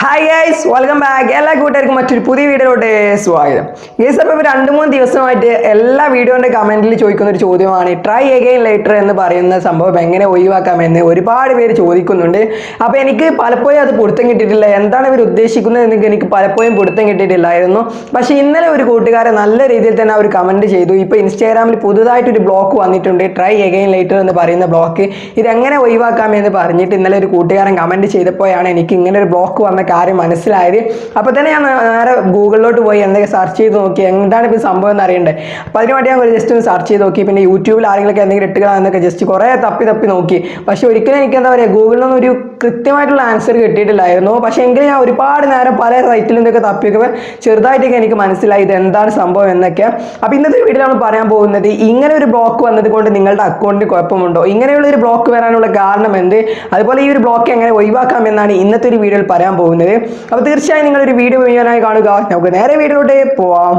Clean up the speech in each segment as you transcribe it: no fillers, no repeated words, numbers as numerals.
Hi guys, welcome back. എല്ലാ കൂട്ടുകാർക്കും മറ്റൊരു പുതിയ വീഡിയോയിലോട്ട് സ്വാഗതം. ഗൈസ്, അപ്പോൾ 2-3 ദിവസമായിട്ട് എല്ലാ വീഡിയോന്റെ കമന്റിൽ ചോദിക്കുന്ന ഒരു ചോദ്യമാണ് ട്രൈ അഗൈൻ ലേറ്റർ എന്ന് പറയുന്ന സംഭവം എങ്ങനെ ഒഴിവാക്കാമെന്ന് ഒരുപാട് പേര് ചോദിക്കുന്നുണ്ട്. അപ്പോൾ എനിക്ക് പലപ്പോഴും അത് പിടുത്തം കിട്ടിയിട്ടില്ല. എന്താണ് ഇവർ ഉദ്ദേശിക്കുന്നത് എന്ന് എനിക്ക് പലപ്പോഴും പിടുത്തം കിട്ടിയിട്ടില്ലായിരുന്നു. പക്ഷേ ഇന്നലെ ഒരു കൂട്ടുകാരൻ നല്ല രീതിയിൽ തന്നെ അവർ കമന്റ് ചെയ്തു. ഇപ്പോൾ ഇൻസ്റ്റാഗ്രാമിൽ പുതുതായിട്ടൊരു ബ്ലോക്ക് വന്നിട്ടുണ്ട്, ട്രൈ അഗൈൻ ലേറ്റർ എന്ന് പറയുന്ന ബ്ലോക്ക്. ഇതെങ്ങനെ ഒഴിവാക്കാമെന്ന് പറഞ്ഞിട്ട് ഇന്നലെ ഒരു കൂട്ടുകാരൻ കമന്റ് ചെയ്തപ്പോഴാണ് എനിക്ക് ഇങ്ങനെ ഒരു ബ്ലോക്ക് വന്ന കാര്യം മനസ്സിലായത്. അപ്പോൾ തന്നെ ഞാൻ നേരെ ഗൂഗിളിലോട്ട് പോയി എന്തൊക്കെ സെർച്ച് ചെയ്ത് നോക്കി, എന്താണ് ഇപ്പോൾ സംഭവം എന്ന് അറിയണ്ടേ. അപ്പോൾ അതിന് വേണ്ടി ഞാൻ ജസ്റ്റ് ഒന്ന് സെർച്ച് ചെയ്ത് നോക്കി. പിന്നെ യൂട്യൂബിൽ ആരെങ്കിലും എന്തെങ്കിലും ഇട്ടുക എന്നൊക്കെ ജസ്റ്റ് കുറേ തപ്പി നോക്കി. പക്ഷേ ഒരിക്കലും എനിക്ക് എന്താ പറയുക, ഗൂഗിളിൽ നിന്നും ഒരു കൃത്യമായിട്ടുള്ള ആൻസർ കിട്ടിയിട്ടില്ലായിരുന്നു. പക്ഷേ എങ്കിലും ഞാൻ ഒരുപാട് നേരം പല സൈറ്റിലും ഇതൊക്കെ തപ്പിയൊക്കെ ചെറുതായിട്ടൊക്കെ എനിക്ക് മനസ്സിലായി ഇത് എന്താണ് സംഭവം എന്നൊക്കെ. അപ്പോൾ ഇന്നത്തെ വീഡിയോയിൽ നമ്മൾ പറയാൻ പോകുന്നത്, ഇങ്ങനെ ഒരു ബ്ലോക്ക് വന്നത് കൊണ്ട് നിങ്ങളുടെ അക്കൗണ്ടിന് കുഴപ്പമുണ്ടോ, ഇങ്ങനെയുള്ള ഒരു ബ്ലോക്ക് വരാനുള്ള കാരണം എന്ത്, അതുപോലെ ഈ ഒരു ബ്ലോക്ക് എങ്ങനെ ഒഴിവാക്കാം എന്നാണ് ഇന്നത്തെ ഒരു വീഡിയോയിൽ പറയാൻ പോകുന്നത്. അപ്പോൾ തീർച്ചയായും നിങ്ങളൊരു വീഡിയോ മുഴുവനായി കാണുക. നമുക്ക് നേരെ വീഡിയോയിലോട്ട് പോവാം.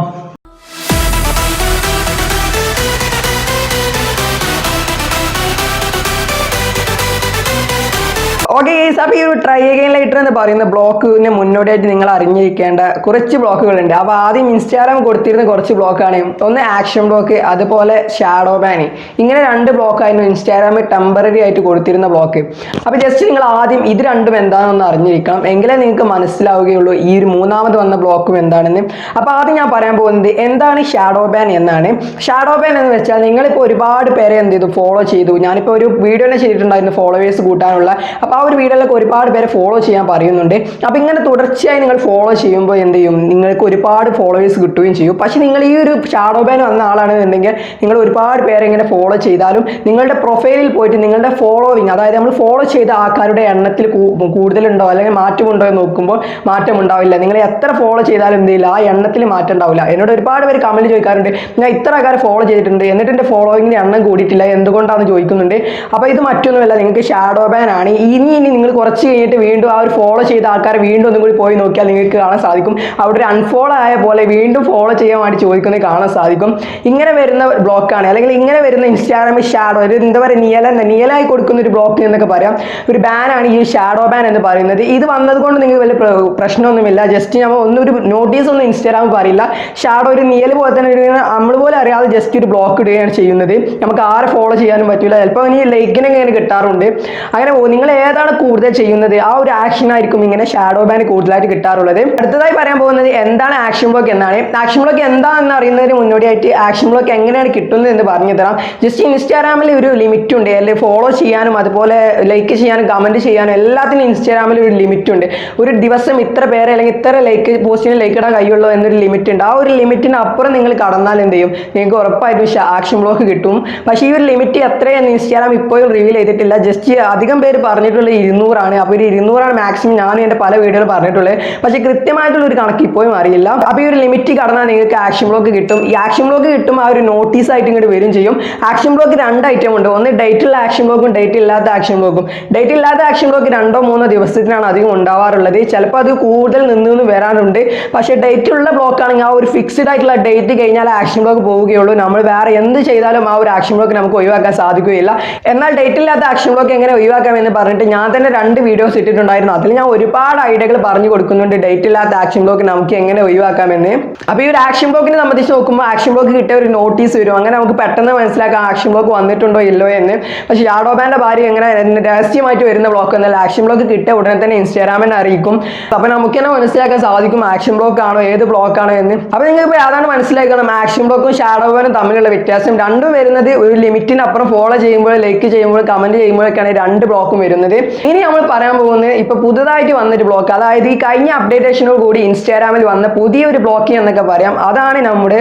ഓക്കെ ഗൈസ്, അപ്പോൾ ഈ ഒരു ട്രൈ അഗൈൻ ലേറ്റർ എന്ന് പറയുന്ന ബ്ലോക്കിന് മുന്നോടിയായിട്ട് നിങ്ങൾ അറിഞ്ഞിരിക്കേണ്ട കുറച്ച് ബ്ലോക്കുകളുണ്ട്. അപ്പോൾ ആദ്യം ഇൻസ്റ്റാഗ്രാം കൊടുത്തിരുന്ന കുറച്ച് ബ്ലോക്കാണ്. ഒന്ന് ആക്ഷൻ ബ്ലോക്ക്, അതുപോലെ ഷാഡോ ബാൻ. ഇങ്ങനെ 2 ബ്ലോക്കായിരുന്നു ഇൻസ്റ്റാഗ്രാമിൽ ടെമ്പററി ആയിട്ട് കൊടുത്തിരുന്ന ബ്ലോക്ക്. അപ്പോൾ ജസ്റ്റ് നിങ്ങൾ ആദ്യം ഇത് രണ്ടും എന്താണെന്ന് അറിഞ്ഞിരിക്കണം, എങ്കിലേ നിങ്ങൾക്ക് മനസ്സിലാവുകയുള്ളൂ ഈ ഒരു മൂന്നാമത് വന്ന ബ്ലോക്കും എന്താണെന്ന്. അപ്പോൾ ആദ്യം ഞാൻ പറയാൻ പോകുന്നത് എന്താണ് ഷാഡോ ബാൻ എന്നാണ്. ഷാഡോ ബാൻ എന്ന് വെച്ചാൽ നിങ്ങളിപ്പോൾ ഒരുപാട് പേരെ എന്ത് ചെയ്തു, ഫോളോ ചെയ്തു. ഞാനിപ്പോൾ ഒരു വീഡിയോനെ ചെയ്തിട്ടുണ്ടായിരുന്നു ഫോളോവേഴ്സ് കൂട്ടാനുള്ള. അപ്പോൾ ആ ഒരു വീഡിയോയിലൊക്കെ ഒരുപാട് പേരെ ഫോളോ ചെയ്യാൻ പറയുന്നുണ്ട്. അപ്പോൾ ഇങ്ങനെ തുടർച്ചയായി നിങ്ങൾ ഫോളോ ചെയ്യുമ്പോൾ എന്ത് ചെയ്യും, നിങ്ങൾക്ക് ഒരുപാട് ഫോളോവേഴ്സ് കിട്ടുകയും ചെയ്യും. പക്ഷേ നിങ്ങൾ ഈ ഒരു ഷാഡോ ബാൻ വന്ന ആളാണെന്നുണ്ടെങ്കിൽ നിങ്ങൾ ഒരുപാട് പേരെ ഇങ്ങനെ ഫോളോ ചെയ്താലും നിങ്ങളുടെ പ്രൊഫൈലിൽ പോയിട്ട് നിങ്ങളുടെ ഫോളോവിങ്, അതായത് നമ്മൾ ഫോളോ ചെയ്ത ആൾക്കാരുടെ എണ്ണത്തിൽ കൂടുതലുണ്ടോ അല്ലെങ്കിൽ മാറ്റമുണ്ടോ എന്ന് നോക്കുമ്പോൾ മാറ്റം ഉണ്ടാവില്ല. നിങ്ങൾ എത്ര ഫോളോ ചെയ്താലും എന്ത് ചെയ്യില്ല, ആ എണ്ണത്തിൽ മാറ്റം ഉണ്ടാവില്ല. എന്നോട് ഒരുപാട് പേര് കമന്റ് ചോദിക്കാറുണ്ട്, ഞാൻ ഇത്ര ആൾക്കാരെ ഫോളോ ചെയ്തിട്ടുണ്ട് എന്നിട്ട് എൻ്റെ ഫോളോവിങ്ങിൻ്റെ എണ്ണം കൂടിയിട്ടില്ല, എന്തുകൊണ്ടാണെന്ന് ചോദിക്കുന്നുണ്ട്. അപ്പോൾ ഇത് മറ്റൊന്നുമല്ല, നിങ്ങൾക്ക് ഷാഡോ ബാൻ ആണ്. ഇനി നിങ്ങൾ കുറച്ച് കഴിഞ്ഞിട്ട് വീണ്ടും ആ ഒരു ഫോളോ ചെയ്ത ആൾക്കാരെ വീണ്ടും ഒന്നും കൂടി പോയി നോക്കിയാൽ നിങ്ങൾക്ക് കാണാൻ സാധിക്കും, അവിടെ ഒരു അൺഫോളോ ആയ പോലെ വീണ്ടും ഫോളോ ചെയ്യാൻ വേണ്ടി ചോദിക്കുന്നത് കാണാൻ സാധിക്കും. ഇങ്ങനെ വരുന്ന ബ്ലോക്കാണ്, അല്ലെങ്കിൽ ഇങ്ങനെ വരുന്ന ഇൻസ്റ്റാഗ്രാമിൽ ഷാഡോ, ഒരു എന്താ പറയുക, നിയലായി കൊടുക്കുന്ന ഒരു ബ്ലോക്ക് എന്നൊക്കെ പറയാം, ഒരു ബാനാണ് ഈ ഷാഡോ ബാൻ എന്ന് പറയുന്നത്. ഇത് വന്നത് കൊണ്ട് നിങ്ങൾക്ക് വലിയ പ്രശ്നമൊന്നുമില്ല. ജസ്റ്റ് നമ്മൾ ഒരു നോട്ടീസ് ഒന്നും ഇൻസ്റ്റാഗ്രാം പറയില്ല. ഷാഡോ ഒരു നിയൽ പോലെ തന്നെ നമ്മൾ പോലെ അറിയാതെ ജസ്റ്റ് ഒരു ബ്ലോക്ക് ഇടുകയാണ് ചെയ്യുന്നത്. നമുക്ക് ആരെ ഫോളോ ചെയ്യാനും പറ്റില്ല. ചിലപ്പോൾ ഇനി ലൈക്കിനൊക്കെ ഇങ്ങനെ കിട്ടാറുണ്ട്. അങ്ങനെ നിങ്ങൾ ഏതാണ് കൂടുതൽ ചെയ്യുന്നത്, ആ ഒരു ആക്ഷൻ ആയിരിക്കും ഇങ്ങനെ ഷാഡോ ബാൻ കൂടുതലായിട്ട് കിട്ടാറുള്ളത്. അടുത്തതായി പറയാൻ പോകുന്നത് എന്താണ് ആക്ഷൻ ബ്ലോക്ക് എന്നാണ്. ആക്ഷൻ ബ്ലോക്ക് എന്താണെന്ന് അറിയുന്നതിന് മുന്നോടിയായിട്ട് ആക്ഷൻ ബ്ലോക്ക് എങ്ങനെയാണ് കിട്ടുന്നത് എന്ന് പറഞ്ഞു തരാം. ജസ്റ്റ് ഇൻസ്റ്റാഗ്രാമിൽ ഒരു ലിമിറ്റ് ഉണ്ട്, അല്ലെങ്കിൽ ഫോളോ ചെയ്യാനും അതുപോലെ ലൈക്ക് ചെയ്യാനും കമന്റ് ചെയ്യാനും എല്ലാത്തിനും ഇൻസ്റ്റാഗ്രാമിൽ ഒരു ലിമിറ്റ് ഉണ്ട്. ഒരു ദിവസം ഇത്ര പേരെ അല്ലെങ്കിൽ ഇത്ര ലൈക്ക് പോസ്റ്റിന് ലൈക്ക് ഇടാൻ കഴിയുള്ളൂ എന്നൊരു ലിമിറ്റ് ഉണ്ട്. ആ ഒരു ലിമിറ്റിന് അപ്പുറം നിങ്ങൾ കടന്നാൽ എന്ത് ചെയ്യും, നിങ്ങൾക്ക് ഉറപ്പായിട്ടും ആക്ഷൻ ബ്ലോക്ക് കിട്ടും. പക്ഷേ ഈ ഒരു ലിമിറ്റ് എത്രയെന്ന് ഇൻസ്റ്റാഗ്രാം ഇപ്പോഴും റിവീൽ ചെയ്തിട്ടില്ല. ജസ്റ്റ് അധികം പേര് പറഞ്ഞിട്ടുള്ള 200 അപ്പോൾ 200 മാക്സിമം ഞാൻ എൻ്റെ പല വീഡിയോയിൽ പറഞ്ഞിട്ടുള്ളത്. പക്ഷേ കൃത്യമായിട്ടുള്ള ഒരു കണക്ക് ഇപ്പോഴും അറിയില്ല. അപ്പോൾ ഈ ഒരു ലിമിറ്റ് കടന്നാൽ നിങ്ങൾക്ക് ആക്ഷൻ ബ്ലോക്ക് കിട്ടും. ഈ ആക്ഷൻ ബ്ലോക്ക് കിട്ടും ആ ഒരു നോട്ടീസ് ആയിട്ട് ഇങ്ങോട്ട് വരും ചെയ്യും. ആക്ഷൻ ബ്ലോക്ക് 2 ഐറ്റം ഉണ്ട്, ഒന്ന് ഡേറ്റുള്ള ആക്ഷൻ ബ്ലോക്കും ഡേറ്റ് ഇല്ലാത്ത ആക്ഷൻ ബ്ലോക്കും. ഡേറ്റ് ഇല്ലാത്ത ആക്ഷൻ ബ്ലോക്ക് 2-3 ദിവസത്തിനാണ് അധികം ഉണ്ടാവാറുള്ളത്. ചിലപ്പോൾ അത് കൂടുതൽ നിന്ന് വരാനുണ്ട്. പക്ഷേ ഡേറ്റ് ഉള്ള ബ്ലോക്ക് ആണെങ്കിൽ ആ ഒരു ഫിക്സ്ഡ് ആയിട്ടുള്ള ഡേറ്റ് കഴിഞ്ഞാൽ ആക്ഷൻ ബ്ലോക്ക് പോവുകയുള്ളൂ. നമ്മൾ വേറെ എന്ത് ചെയ്താലും ആ ഒരു ആക്ഷൻ ബ്ലോക്ക് നമുക്ക് ഒഴിവാക്കാൻ സാധിക്കുകയില്ല. എന്നാൽ ഡേറ്റ് ഇല്ലാത്ത ആക്ഷൻ ബ്ലോക്ക് എങ്ങനെ ഒഴിവാക്കാമെന്ന് പറഞ്ഞിട്ട് ഞാൻ തന്നെ 2 വീഡിയോസ് ഇട്ടിട്ടുണ്ടായിരുന്നു. അതിൽ ഞാൻ ഒരുപാട് ഐഡിയകൾ പറഞ്ഞു കൊടുക്കുന്നുണ്ട്, ഡേറ്റ് ഇല്ലാത്ത ആക്ഷൻ ബ്ലോക്ക് നമുക്ക് എങ്ങനെ ഒഴിവാക്കാമെന്ന്. അപ്പോൾ ഈ ഒരു ആക്ഷൻ ബ്ലോക്കിനെ സംബന്ധിച്ച് നോക്കുമ്പോൾ ആക്ഷൻ ബ്ലോക്ക് കിട്ടിയ ഒരു നോട്ടീസ് വരും. അങ്ങനെ നമുക്ക് പെട്ടെന്ന് മനസ്സിലാക്കാം ആക്ഷൻ ബ്ലോക്ക് വന്നിട്ടുണ്ടോ ഇല്ലോ എന്ന്. പക്ഷേ ഷാഡോ ബാൻ്റെ ഭാര്യ എങ്ങനെ രഹസ്യമായിട്ട് വരുന്ന ബ്ലോക്ക് എന്നല്ല, ആക്ഷൻ ബ്ലോക്ക് കിട്ടിയ ഉടനെ തന്നെ ഇൻസ്റ്റാഗ്രാമിനെ അറിയിക്കും. അപ്പോൾ നമുക്ക് തന്നെ മനസ്സിലാക്കാൻ സാധിക്കും ആക്ഷൻ ബ്ലോക്ക് ആണോ ഏത് ബ്ലോക്ക് ആണോ എന്ന്. അപ്പോൾ നിങ്ങൾക്ക് ഏതാണ് മനസ്സിലാക്കണം, ആക്ഷൻ ബ്ലോക്കും ഷാഡോ ബാനും തമ്മിലുള്ള വ്യത്യാസം. രണ്ടും വരുന്നത് ഒരു ലിമിറ്റിന് അപ്പുറം ഫോളോ ചെയ്യുമ്പോൾ, ലൈക്ക് ചെയ്യുമ്പോൾ, കമന്റ് ചെയ്യുമ്പോഴൊക്കെയാണ് 2 ബ്ലോക്കും വരുന്നത്. ഇനി നമ്മൾ പറയാൻ പോകുന്നത് ഇപ്പൊ പുതുതായിട്ട് വന്നൊരു ബ്ലോക്ക്, അതായത് ഈ കഴിഞ്ഞ അപ്ഡേറ്റേഷനോട് കൂടി ഇൻസ്റ്റാഗ്രാമിൽ വന്ന പുതിയൊരു ബ്ലോക്ക് എന്നൊക്കെ പറയാം. അതാണ് നമ്മുടെ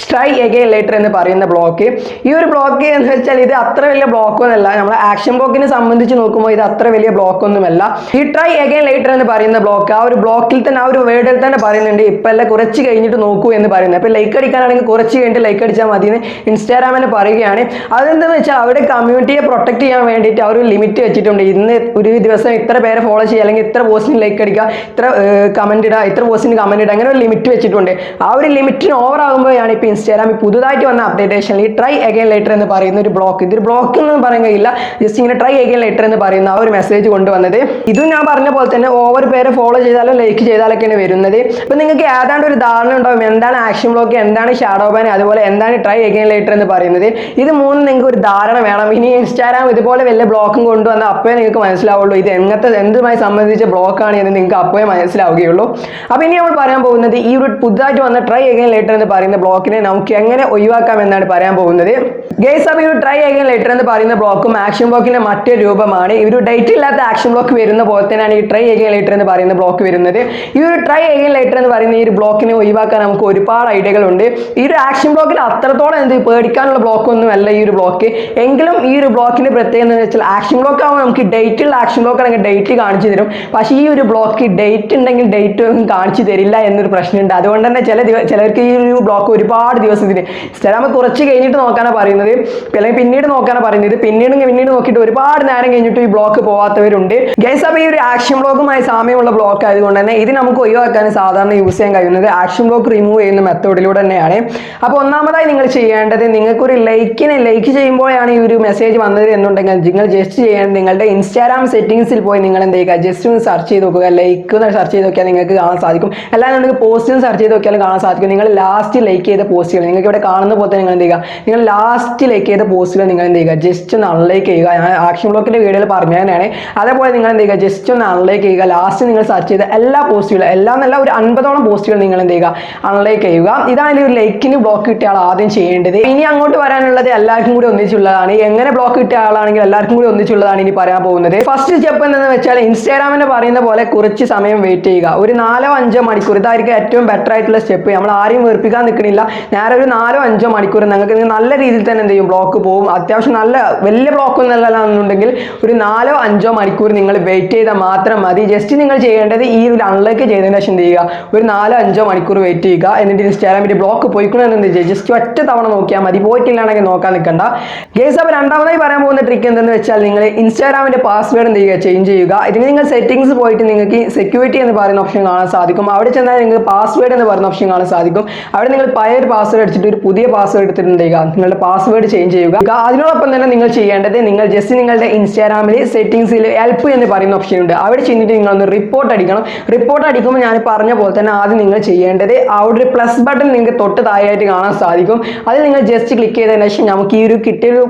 ട്രൈ അഗൈൻ ലേറ്റർ എന്ന് പറയുന്ന ബ്ലോക്ക്. ഈ ഒരു ബ്ലോക്ക് എന്ന് വെച്ചാൽ ഇത് അത്ര വലിയ ബ്ലോക്കൊന്നുമല്ല. നമ്മളെ ആക്ഷൻ ബ്ലോക്കിനെ സംബന്ധിച്ച് നോക്കുമ്പോൾ ഇത് അത്ര വലിയ ബ്ലോക്കൊന്നുമല്ല. ഈ ട്രൈ അഗൈൻ ലേറ്റർ എന്ന് പറയുന്ന ബ്ലോക്ക് ആ ഒരു ബ്ലോക്കിൽ തന്നെ ആ ഒരു വേർഡിൽ തന്നെ പറയുന്നുണ്ട്, ഇപ്പം എല്ലാം കുറച്ച് കഴിഞ്ഞിട്ട് നോക്കൂ എന്ന് പറയുന്നത്. അപ്പോൾ ലൈക്ക് അടിക്കാനാണെങ്കിൽ കുറച്ച് കഴിഞ്ഞിട്ട് ലൈക്ക് അടിച്ചാൽ മതി എന്ന് ഇൻസ്റ്റാഗ്രാമിന് പറയുകയാണ്. അതെന്താണെന്ന് വെച്ചാൽ അവരുടെ കമ്മ്യൂണിറ്റിയെ പ്രൊട്ടക്ട് ചെയ്യാൻ വേണ്ടിയിട്ട് അവർ ലിമിറ്റ് വെച്ചിട്ടുണ്ട്. ഇന്ന് ഒരു ദിവസം ഇത്ര പേരെ ഫോളോ ചെയ്യുക, അല്ലെങ്കിൽ ഇത്ര പോസ്റ്റിന് ലൈക്ക് അടിക്കുക, ഇത്ര കമന്റ് ഇടുക, ഇത്ര പോസ്റ്റിന് കമന്റ് ഇടുക, അങ്ങനെ ഒരു ലിമിറ്റ് വെച്ചിട്ടുണ്ട്. ആ ഒരു ലിമിറ്റിന് ഓവർ ആകുമ്പോഴാണ് ഇപ്പോൾ ഇൻസ്റ്റാഗ്രാമിൽ പുതുതായിട്ട് വന്ന അപ്ഡേറ്റേഷൻ ഈ ട്രൈ അഗൈൻ ലേറ്റർ എന്ന് പറയുന്ന ഒരു ബ്ലോക്ക്, ഇതൊരു ബ്ലോക്ക് എന്ന് പറയാൻ കഴിയില്ല, ജസ്റ്റ് ഇങ്ങനെ ട്രൈ അഗൈൻ ലേറ്റർ എന്ന് പറയുന്ന ആ ഒരു മെസ്സേജ് കൊണ്ടുവന്നത്. ഇതും ഞാൻ പറഞ്ഞ പോലെ തന്നെ ഓവർ പേരെ ഫോളോ ചെയ്താലും ലൈക്ക് ചെയ്താലൊക്കെയാണ് വരുന്നത്. ഇപ്പം നിങ്ങൾക്ക് ഏതാണ്ട് ഒരു ധാരണ ഉണ്ടാവും എന്താണ് ആക്ഷൻ ബ്ലോക്ക്, എന്താണ് ഷാഡോ ബാൻ, അതുപോലെ എന്താണ് ട്രൈ അഗൈൻ ലേറ്റർ എന്ന് പറയുന്നത്. ഇത് മൂന്നും നിങ്ങൾക്ക് ഒരു ധാരണ വേണം. ഇനി ഇൻസ്റ്റാഗ്രാം ഇതുപോലെ വലിയ ബ്ലോക്കും കൊണ്ടുവന്ന അപ്പോഴേ നിങ്ങൾക്ക് മനസ്സിലാവുള്ളൂ ഇത് എന്തുമായി സംബന്ധിച്ച ബ്ലോക്കാണ് എന്ന് നിങ്ങൾക്ക് അപ്പോഴേ മനസ്സിലാവുകയുള്ളൂ. അപ്പോൾ ഇനി നമ്മൾ പറയാൻ പോകുന്നത് ഈ ഒരു പുതുതായിട്ട് വന്ന ട്രൈ അഗൈൻ ലേറ്റർ എന്ന് പറയുന്ന ബ്ലോക്കിനെ നമുക്ക് എങ്ങനെ ഒഴിവാക്കാം എന്നാണ് പറയാൻ പോകുന്നത്. ഗൈസ്, അപ്പോൾ ഈ ഒരു ട്രൈ അഗൈൻ ലേറ്റർ എന്ന് പറയുന്ന ബ്ലോക്കും ആക്ഷൻ ബ്ലോക്കിന്റെ മറ്റൊരു രൂപമാണ്. ഈ ഒരു ഡേറ്റ് ഇല്ലാത്ത ആക്ഷൻ ബ്ലോക്ക് വരുന്ന പോലെ തന്നെയാണ് ഈ ട്രൈ അഗൈൻ ലേറ്റർ എന്ന് പറയുന്ന ബ്ലോക്ക് വരുന്നത്. ഈ ഒരു ട്രൈ അഗൈൻ ലേറ്റർ എന്ന് പറയുന്ന ഈ ഒരു ബ്ലോക്കിനെ ഒഴിവാക്കാൻ നമുക്ക് ഒരുപാട് ഐഡിയകളുണ്ട്. ഈ ഒരു ആക്ഷൻ ബ്ലോക്കിൽ അത്രത്തോളം പേടിക്കാനുള്ള ബ്ലോക്ക് ഒന്നും അല്ല ഈ ഒരു ബ്ലോക്ക്. എങ്കിലും ഈ ഒരു ബ്ലോക്കിന്റെ പ്രത്യേകത എന്ന് വെച്ചാൽ ആക്ഷൻ ബ്ലോക്ക് ആകുമ്പോൾ നമുക്ക് ഡേറ്റുള്ള ആക്ഷൻ ബ്ലോക്ക് ആണെങ്കിൽ ഡേറ്റ് കാണിച്ചു തരും. പക്ഷേ ഈ ഒരു ബ്ലോക്ക് ഡേറ്റ് ഉണ്ടെങ്കിൽ ഡേറ്റ് ഒന്നും കാണിച്ചു തരില്ല എന്നൊരു പ്രശ്നമുണ്ട്. അതുകൊണ്ട് തന്നെ ചിലർക്ക് ഈ ഒരു ബ്ലോക്ക് ഒരുപാട് ദിവസത്തിന് ഇൻസ്റ്റാഗ്രാമിൽ കുറച്ച് കഴിഞ്ഞിട്ട് നോക്കാനാണ് പറയുന്നത്, അല്ലെങ്കിൽ പിന്നീട് നോക്കാനാണ് പറയുന്നത്. പിന്നീട് നോക്കിയിട്ട് ഒരുപാട് നേരം കഴിഞ്ഞിട്ട് ഈ ബ്ലോക്ക് പോകാത്തവരുണ്ട്. ഗൈസ്, അപ്പോൾ ഈ ഒരു ആക്ഷൻ ബ്ലോക്കുമായി സാമ്യമുള്ള ബ്ലോക്ക് ആയതുകൊണ്ട് തന്നെ ഇത് നമുക്ക് ഒഴിവാക്കാൻ സാധാരണ യൂസ് ചെയ്യാൻ കഴിയുന്നത് ആക്ഷൻ ബ്ലോക്ക് റിമൂവ് ചെയ്യുന്ന മെത്തേഡിലൂടെ തന്നെയാണ്. അപ്പോൾ ഒന്നാമതായി നിങ്ങൾ ചെയ്യേണ്ടത്, നിങ്ങൾക്കൊരു ലൈക്ക് ചെയ്യുമ്പോഴാണ് ഈ ഒരു മെസ്സേജ് വന്നത് എന്നുണ്ടെങ്കിൽ നിങ്ങൾ ജസ്റ്റ് ചെയ്യേണ്ടത് നിങ്ങളുടെ ഇൻസ്റ്റാഗ്രാം സെറ്റിംഗ്സിൽ പോയി നിങ്ങൾ എന്ത് ചെയ്യുക, ജസ്റ്റ് ഒന്ന് സെർച്ച് ചെയ്ത് നോക്കുക. ലൈക്ക് എന്ന് സെർച്ച് ചെയ്ത് നോക്കിയാൽ നിങ്ങൾക്ക് കാണാൻ സാധിക്കും. അല്ലാതെ പോസ്റ്റ് സെർച്ച് ചെയ്ത് നോക്കിയാലും കാണാൻ സാധിക്കും. നിങ്ങൾ ലാസ്റ്റ് ലൈക്ക് ചെയ്ത പോസ്റ്റുകൾ നിങ്ങൾക്ക് ഇവിടെ കാണുന്ന പോലെ തന്നെ നിങ്ങൾ എന്ത് ചെയ്യുക, നിങ്ങൾ ലാസ്റ്റ് ലൈക്ക് ചെയ്ത പോസ്റ്റുകൾ നിങ്ങൾ എന്ത് ചെയ്യുക, ജസ്റ്റ് ഒന്ന് അൺലൈക്ക് ചെയ്യുക. ഞാൻ ആക്ഷൻ ബ്ലോക്കിന്റെ വീഡിയോയിൽ പറഞ്ഞു തന്നെയാണ്. അതേപോലെ നിങ്ങൾ എന്ത് ചെയ്യുക, ജസ്റ്റ് ഒന്ന് അൺലൈക്ക് ചെയ്യുക. ലാസ്റ്റ് നിങ്ങൾ സെർച്ച് ചെയ്ത എല്ലാ പോസ്റ്റുകളും, എല്ലാം നല്ല ഒരു 50ഓളം പോസ്റ്റുകൾ നിങ്ങൾ എന്ത് ചെയ്യുക, അൺലൈക്ക് ചെയ്യുക. ഇതാണ് ഒരു ലൈക്കിന് ബ്ലോക്ക് കിട്ടിയ ആൾ ആദ്യം ചെയ്യേണ്ടത്. ഇനി അങ്ങോട്ട് വരാനുള്ളത് എല്ലാവർക്കും കൂടി ഒന്നിച്ചുള്ളതാണ്. എങ്ങനെ ബ്ലോക്ക് കിട്ടിയ ആളാണെങ്കിൽ എല്ലാവർക്കും കൂടി ഒന്നിച്ചുള്ളതാണ് ഇനി പറയാൻ പോകുന്നത്. ഫസ്റ്റ് സ്റ്റെപ്പ് എന്ന് വെച്ചാൽ ഇൻസ്റ്റാഗ്രാമിന് പറയുന്ന പോലെ കുറച്ച് സമയം വെയിറ്റ് ചെയ്യുക. ഒരു 4-5 മണിക്കൂർ, ഇതായിരിക്കും ഏറ്റവും ബെറ്റർ ആയിട്ടുള്ള സ്റ്റെപ്പ്. നമ്മൾ ആരെയും വെറുപ്പിക്കാൻ നിൽക്കണില്ല. നേരെ ഒരു 4-5 മണിക്കൂർ നിങ്ങൾക്ക് നല്ല രീതിയിൽ തന്നെ എന്ത് ചെയ്യും, ബ്ലോക്ക് പോകും. അത്യാവശ്യം നല്ല വലിയ ബ്ലോക്ക് ഒന്നല്ലെന്നുണ്ടെങ്കിൽ ഒരു 4-5 മണിക്കൂർ നിങ്ങൾ വെയിറ്റ് ചെയ്താൽ മാത്രം മതി. ജസ്റ്റ് നിങ്ങൾ ചെയ്യേണ്ടത് ഈ ഒരു അൺലൈക്ക് ചെയ്തതിന് ശേഷം എന്ത് ചെയ്യുക, ഒരു 4-5 മണിക്കൂർ വെയിറ്റ് ചെയ്യുക. എന്നിട്ട് ഇൻസ്റ്റാഗ്രാമിന്റെ ബ്ലോക്ക് പോയിക്കണമെന്ന് എന്ത് ചെയ്യുക, ജസ്റ്റ് ഒറ്റ തവണ നോക്കിയാൽ മതി. പോയിട്ടില്ലാണെങ്കിൽ നോക്കാൻ നിൽക്കണ്ട. ഗൈസ്, അപ്പോൾ രണ്ടാമതായി പറയാൻ പോകുന്ന ട്രിക്ക് എന്തെന്ന് വെച്ചാൽ നിങ്ങൾ ഇൻസ്റ്റാഗ്രാമിന്റെ പാസ്വേഡ് എന്ത് ചെയ്യുക, ചേഞ്ച് ചെയ്യുക. ഇതിന് നിങ്ങൾ സെറ്റിംഗ്സ് പോയിട്ട് നിങ്ങൾക്ക് സെക്യൂരിറ്റി എന്ന് പറയുന്ന ഓപ്ഷൻ കാണാൻ സാധിക്കും. അവിടെ ചെന്നാൽ നിങ്ങൾക്ക് പാസ്വേഡ് എന്ന് പറയുന്ന ഓപ്ഷൻ കാണാൻ സാധിക്കും. അവിടെ നിങ്ങൾ പഴയ ഒരു പാസ്വേഡ് അടിച്ചിട്ട് ഒരു പുതിയ പാസ്വേഡ് എടുത്തിട്ട് എന്ത് ചെയ്യുക, നിങ്ങളുടെ പാസ്വേഡ് ചേഞ്ച് ചെയ്യുക. അതിനോടൊപ്പം തന്നെ നിങ്ങൾ ചെയ്യേണ്ടത്, നിങ്ങൾ ജസ്റ്റ് നിങ്ങളുടെ ഇൻസ്റ്റാഗ്രാമിൽ സെറ്റിംഗ്സിൽ ഹെൽപ്പ് എന്ന് പറയുന്ന ഓപ്ഷൻ ഉണ്ട്. അവിടെ ചെന്നിട്ട് നിങ്ങളൊന്ന് റിപ്പോർട്ട് അടിക്കണം. റിപ്പോർട്ട് അടിക്കുമ്പോൾ ഞാൻ പറഞ്ഞ പോലെ തന്നെ ആദ്യം നിങ്ങൾ ചെയ്യേണ്ടത് അവിടെ ഒരു പ്ലസ് ബട്ടൺ നിങ്ങൾക്ക് തൊട്ട് താഴെയായിട്ട് കാണാൻ സാധിക്കും. അതിൽ നിങ്ങൾ ജസ്റ്റ് ക്ലിക്ക് ചെയ്തതിന് ശേഷം നമുക്ക് ഈ ഒരു കിട്ടിയൊരു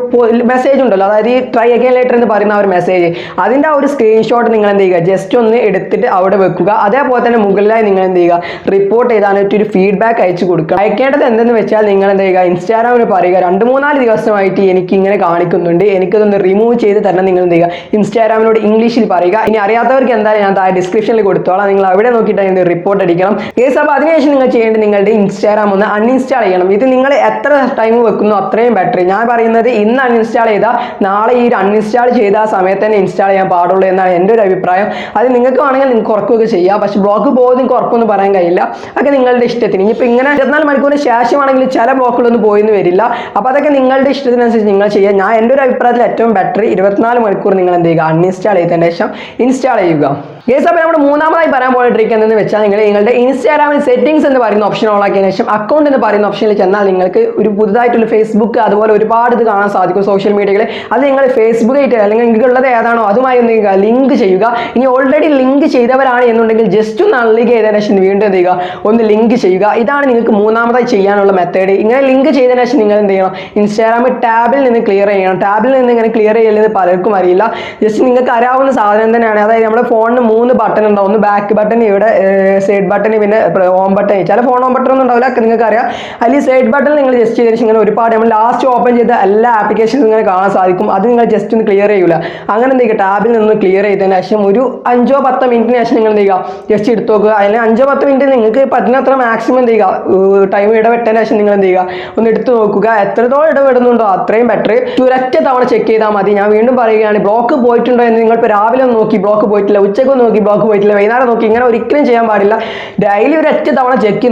മെസ്സേജ് ഉണ്ടല്ലോ, അതായത് ഈ ട്രൈ അഗൈൻ ലേറ്റർ എന്ന് പറയുന്ന ആ ഒരു മെസ്സേജ്, അതിൻ്റെ ആ ഒരു സ്ക്രീൻഷോട്ട് നിങ്ങൾ എന്ത് ചെയ്യുക, ജസ്റ്റ് ഒന്ന് എടുത്തിട്ട് അവിടെ വെക്കുക. അതേപോലെ തന്നെ മുകളിലായി നിങ്ങൾ എന്ത് ചെയ്യുക, റിപ്പോർട്ട് ചെയ്താനായിട്ട് ഒരു ഫീഡ്ബാക്ക് അയച്ചു കൊടുക്കുക. അയക്കേണ്ടത് എന്തെന്ന് വെച്ചാൽ നിങ്ങൾ എന്ത് ചെയ്യുക, ഇൻസ്റ്റാഗ്രാമിൽ പറയുക 2-3 ദിവസമായിട്ട് എനിക്ക് ഇങ്ങനെ കാണിക്കുന്നുണ്ട്, എനിക്കതൊന്ന് റിമൂവ് ചെയ്ത് തരണം. നിങ്ങൾ എന്ത് ചെയ്യുക, ഇൻസ്റ്റാഗ്രാമിനോട് ഇംഗ്ലീഷിൽ പറയുക. ഇനി അറിയാത്തവർക്ക് എന്തായാലും ഞാൻ താഴെ ഡിസ്ക്രിപ്ഷനിൽ കൊടുത്തോളാം, നിങ്ങൾ അവിടെ നോക്കിയിട്ട് റിപ്പോർട്ട് അടിക്കണം. കേസ്, അപ്പോൾ അതിനുശേഷം നിങ്ങൾ ചെയ്യേണ്ടത് നിങ്ങളുടെ ഇൻസ്റ്റാഗ്രാം ഒന്ന് അൺഇൻസ്റ്റാൾ ചെയ്യണം. ഇത് നിങ്ങൾ എത്ര ടൈം വെക്കുന്നു അത്രയും ബെറ്റർ. ഞാൻ പറയുന്നത് ഇന്ന് അൺഇൻസ്റ്റാൾ ചെയ്താൽ നാളെ ഈ അൺഇൻസ്റ്റാൾ ചെയ്ത ആ സമയത്ത് തന്നെ ഇൻസ്റ്റാൾ ചെയ്യാൻ പാടുള്ളൂ എന്നാണ് എൻ്റെ ഒരു അഭിപ്രായം. അത് നിങ്ങൾക്ക് വേണമെങ്കിൽ നിങ്ങൾക്ക് ഉറക്കുകയൊക്കെ ചെയ്യാം. പക്ഷേ ബ്ലോക്ക് പോകുന്നത് നിങ്ങൾക്ക് ഉറപ്പൊന്നും പറയാൻ കഴിയില്ല. അതൊക്കെ നിങ്ങളുടെ ഇഷ്ടത്തിന്. ഇനിയിപ്പോൾ ഇങ്ങനെ 24 മണിക്കൂറിന് ശേഷമാണെങ്കിൽ ചില ബ്ലോക്കുകളൊന്നും പോയിന്ന് വരില്ല. അപ്പോൾ അതൊക്കെ നിങ്ങളുടെ ഇഷ്ടത്തിനനുസരിച്ച് നിങ്ങൾ ചെയ്യാം. ഞാൻ എൻ്റെ ഒരു അഭിപ്രായത്തിൽ ഏറ്റവും ബെറ്റർ 24 മണിക്കൂർ നിങ്ങൾ എന്ത് ചെയ്യുക, അൺഇൻസ്റ്റാൾ ചെയ്തതിന് ശേഷം ഇൻസ്റ്റാൾ ചെയ്യുക. ഗൈസ്, അപ്പോൾ നമ്മൾ മൂന്നാമതായി പറയാൻ പോകുന്ന ട്രിക്ക് എന്തെന്ന് വെച്ചാൽ നിങ്ങളുടെ ഇൻസ്റ്റാഗ്രാമിൽ സെറ്റിംഗ്സ് എന്ന് പറയുന്ന ഓപ്ഷൻ ഓൺ ആക്കിയതിനു ശേഷം അക്കൗണ്ട് എന്ന് പറയുന്ന ഓപ്ഷനിൽ ചെന്നാൽ നിങ്ങൾക്ക് ഒരു പുതുതായിട്ടുള്ള ഫേസ്ബുക്ക് അതുപോലെ ഒരുപാട് ഇത് കാണാൻ സാധിക്കും സോഷ്യൽ മീഡിയയിൽ. അത് നിങ്ങൾ ഫേസ്ബുക്ക് ആയിട്ട് അല്ലെങ്കിൽ നിങ്ങൾക്കുള്ളത് ഏതാണോ അതുമായി ഒന്ന് ലിങ്ക് ചെയ്യുക. ഇനി ഓൾറെഡി ലിങ്ക് ചെയ്തവരാണ് എന്നുണ്ടെങ്കിൽ ജസ്റ്റ് ഒന്ന് അൺലിങ്ക് ചെയ്തതിനു ശേഷം വീണ്ടും എന്ത് ചെയ്യുക, ഒന്ന് ലിങ്ക് ചെയ്യുക. ഇതാണ് നിങ്ങൾക്ക് മൂന്നാമതായി ചെയ്യാനുള്ള മെത്തേഡ്. ഇങ്ങനെ ലിങ്ക് ചെയ്തതിനു ശേഷം നിങ്ങൾ എന്ത് ചെയ്യണം, ഇൻസ്റ്റാഗ്രാമിൽ ടാബിൽ നിന്ന് ക്ലിയർ ചെയ്യണം. ടാബിൽ നിന്ന് ഇങ്ങനെ ക്ലിയർ ചെയ്യലെന്ന് പലർക്കും അറിയില്ല. ജസ്റ്റ് നിങ്ങൾക്ക് അറിയാവുന്ന സാധനം തന്നെയാണ്. അതായത് നമ്മുടെ ഫോണിന് 3 ബട്ടൺ ഉണ്ടാവും. ഒന്ന് ബാക്ക് ബട്ടൺ, ഇവിടെ സൈഡ് ബട്ടൺ, പിന്നെ ഹോം ബട്ടൺ. ചില ഫോൺ ഹോം ബട്ടൺ ഒന്നും ഉണ്ടാവില്ല, നിങ്ങൾക്ക് അറിയാം. അല്ലെങ്കിൽ സൈഡ് ബട്ടൺ നിങ്ങൾ ജസ്റ്റ് ചെയ്തതിന് ശേഷം ഇങ്ങനെ ഒരുപാട് നമ്മൾ ലാസ്റ്റ് ഓപ്പൺ ചെയ്ത എല്ലാ ആപ്ലിക്കേഷൻസും ഇങ്ങനെ കാണാൻ സാധിക്കും. അത് നിങ്ങൾ ജസ്റ്റ് ഒന്ന് ക്ലിയർ ചെയ്യൂല. അങ്ങനെ എന്ത് ചെയ്യുക, ടാബിൽ നിന്ന് ക്ലിയർ ചെയ്തതിന് ശേഷം ഒരു 5-10 മിനിറ്റിന് ശേഷം നിങ്ങൾ എന്ത് ചെയ്യുക, ജസ്റ്റ് എടുത്ത് നോക്കുക. അല്ലെങ്കിൽ 5-10 മിനിറ്റ് നിങ്ങൾക്ക് പറ്റുന്നത്ര മാക്സിമം എന്ത് ചെയ്യുക, ടൈം ഇടപെട്ടതിന് ശേഷം നിങ്ങൾ എന്ത് ചെയ്യുക, ഒന്ന് എടുത്ത് നോക്കുക. എത്രത്തോളം ഇടപെടുന്നുണ്ടോ അത്രയും ബെറ്റർ. ഒരൊറ്റ തവണ ചെക്ക് ചെയ്താൽ മതി. ഞാൻ വീണ്ടും പറയുകയാണ്, ബ്ലോക്ക് പോയിട്ടുണ്ടോ എന്ന് നിങ്ങൾ ഇപ്പോൾ രാവിലെ ഒന്ന് നോക്കി ബ്ലോക്ക് പോയിട്ടില്ല, ഉച്ചയ്ക്ക് നോക്കി ബ്ലോക്ക് പോയിട്ടില്ല, വൈകുന്നേരം നോക്കി, ഇങ്ങനെ ഒരിക്കലും ചെയ്യാൻ പാടില്ല. ഡെയിലി ഒരൊറ്റ തവണ ചെക്ക്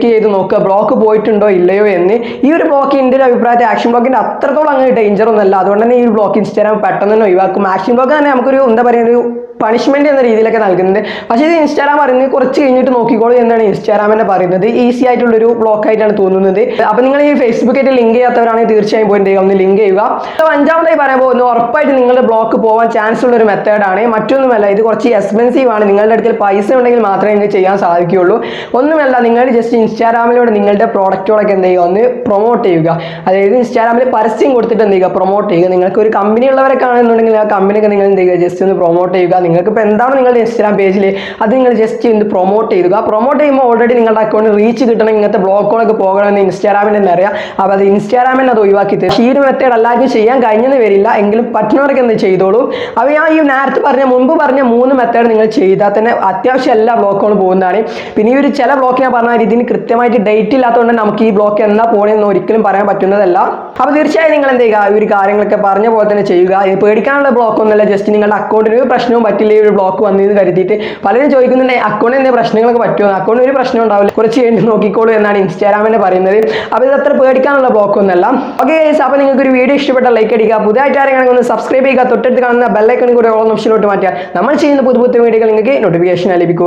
ചെയ്ത് നോക്കുക ബ്ലോക്ക് പോയിട്ടുണ്ടോ ഇല്ലയോ എന്ന്. ഈ ഒരു ബ്ലോക്ക് എൻ്റെ ഒരു അഭിപ്രായത്തിൽ ആക്ഷൻ ബ്ലോക്കിൻ്റെ അത്രത്തോളം അങ്ങനെ ഡേഞ്ചർ ഒന്നുമല്ല. അതുകൊണ്ട് തന്നെ ഈ ഒരു ബ്ലോക്ക് ഇൻസ്റ്റാഗ്രാം പെട്ടെന്ന് തന്നെ ഒഴിവാക്കും. ആക്ഷൻ ആക്ഷൻ ബ്ലോക്ക് തന്നെ നമുക്കൊരു എന്താ പറയുക ഒരു പണിഷ്മെന്റ് എന്ന രീതിയിലൊക്കെ നൽകുന്നുണ്ട്. പക്ഷേ ഇത് ഇൻസ്റ്റാഗ്രാം പറയുന്നത് കുറച്ച് കഴിഞ്ഞിട്ട് നോക്കിക്കോളൂ എന്നാണ് ഇൻസ്റ്റാഗ്രാം തന്നെ പറയുന്നത്. ഈസി ആയിട്ടുള്ളൊരു ബ്ലോക്ക് ആയിട്ടാണ് തോന്നുന്നത്. അപ്പോൾ നിങ്ങൾ ഈ ഫേസ്ബുക്കായിട്ട് ലിങ്ക് ചെയ്യാത്തവരാണെങ്കിൽ തീർച്ചയായും പോയി ഒന്ന് ലിങ്ക് ചെയ്യുക. അപ്പോൾ അഞ്ചാമതായി പറയാൻ പോകുന്നത് ഉറപ്പായിട്ട് നിങ്ങളുടെ ബ്ലോക്ക് പോകാൻ ചാൻസ് ഉള്ള ഒരു മെത്തേഡാണ്. മറ്റൊന്നുമല്ല, ഇത് കുറച്ച് എക്സ്പെൻസീവ് ആണ്. നിങ്ങളുടെ അടുത്ത് പൈസ ഉണ്ടെങ്കിൽ മാത്രമേ നിങ്ങൾക്ക് ചെയ്യാൻ സാധിക്കുകയുള്ളൂ. ഒന്നുമല്ല, നിങ്ങൾ ജസ്റ്റ് ഇൻസ്റ്റാഗ്രാമിലൂടെ നിങ്ങളുടെ പ്രോഡക്റ്റുകളൊക്കെ എന്ത് ചെയ്യുക, ഒന്ന് പ്രൊമോട്ട് ചെയ്യുക. അതായത് ഇൻസ്റ്റാഗ്രാമിൽ പരസ്യം കൊടുത്തിട്ട് എന്ത് ചെയ്യുക, പ്രൊമോട്ട് ചെയ്യുക. നിങ്ങൾക്ക് ഒരു കമ്പനി ഉള്ളവരൊക്കെ ആണെന്നുണ്ടെങ്കിൽ ആ കമ്പനിയൊക്കെ നിങ്ങൾ എന്ത് ചെയ്യുക, ജസ്റ്റ് ഒന്ന് പ്രൊമോട്ട് ചെയ്യുക. നിങ്ങൾക്ക് ഇപ്പോൾ എന്താണ് നിങ്ങളുടെ ഇൻസ്റ്റാഗ്രാം പേജിൽ അത് നിങ്ങൾ ജസ്റ്റ് ഒന്ന് പ്രൊമോട്ട് ചെയ്യുക. പ്രൊമോട്ട് ചെയ്യുമ്പോൾ ഓൾറെഡി നിങ്ങളുടെ അക്കൗണ്ട് റീച്ച് കിട്ടണം, ഇങ്ങനത്തെ ബ്ലോക്കുകളൊക്കെ പോകണമെന്ന് ഇൻസ്റ്റാഗ്രാമിന് തന്നെ അറിയാം. അപ്പോൾ അത് ഇൻസ്റ്റാഗ്രാമിന് അത് ഒഴിവാക്കി തരും. ഈ ഒരു മെത്തേഡ് എല്ലാവർക്കും ചെയ്യാൻ കഴിഞ്ഞെന്ന് വരില്ല, എങ്കിലും പറ്റുന്നവരൊക്കെ എന്ത് ചെയ്തോളൂ. അപ്പോൾ ഞാൻ ഈ നേരത്തെ മുമ്പ് പറഞ്ഞ 3 മെത്തേഡ് നിങ്ങൾ ചെയ്താൽ തന്നെ അത്യാവശ്യം എല്ലാ ബ്ലോക്കുകളും പോകുന്നതാണ്. പിന്നെ ഈ ഒരു ചില ബ്ലോക്ക് ഞാൻ പറഞ്ഞാൽ ഇതിന് കൃത്യമായിട്ട് ഡേറ്റ് ഇല്ലാത്തതുകൊണ്ട് നമുക്ക് ഈ ബ്ലോക്ക് എന്നാ പോകണമെന്ന് ഒരിക്കലും പറയാൻ പറ്റുന്നതല്ല. അപ്പോൾ തീർച്ചയായും നിങ്ങൾ എന്ത് ചെയ്യുക, ഈ ഒരു കാര്യങ്ങളൊക്കെ പറഞ്ഞ പോലെ തന്നെ ചെയ്യുക. ഇത് പേടിക്കാനുള്ള ബ്ലോക്ക് ഒന്നുമല്ല, ജസ്റ്റ് നിങ്ങളുടെ അക്കൗണ്ടിന് ഒരു പ്രശ്നവും പറ്റില്ല ഈ ഒരു ബ്ലോക്ക് വന്നെന്ന് കരുതിയിട്ട്. പലരും ചോദിക്കുന്നുണ്ട് അക്കൗണ്ടിന് എന്തെങ്കിലും പ്രശ്നങ്ങളൊക്കെ പറ്റുമോ? അക്കൗണ്ടിന് ഒരു പ്രശ്നം ഉണ്ടാവില്ല, കുറച്ച് കഴിഞ്ഞ് നോക്കിക്കോളൂ എന്നാണ് ഇൻസ്റ്റാഗ്രാമിനെ പറയുന്നത്. അപ്പോൾ ഇത് അത്ര പേടിക്കാനുള്ള ബ്ലോക്ക് ഒന്നുമല്ല. ഓക്കെ ഗൈസ്, അപ്പോൾ നിങ്ങൾക്ക് ഒരു വീഡിയോ ഇഷ്ടപ്പെട്ട ലൈക്ക് അടിക്കുക. പുതിയതായിട്ട് ആരെങ്കിലും ഒന്ന് സബ്സ്ക്രൈബ് ചെയ്യുക. തൊട്ടടുത്ത് കാണുന്ന ബെല്ലൈക്കൺ കൂടെ ഓൾ ഓപ്ഷനിലോട്ട് മാറ്റുക. നമ്മൾ ചെയ്യുന്ന പുതിയ വീഡിയോകൾ നിങ്ങൾക്ക് നോട്ടിഫിക്കേഷൻ ലഭിക്കും.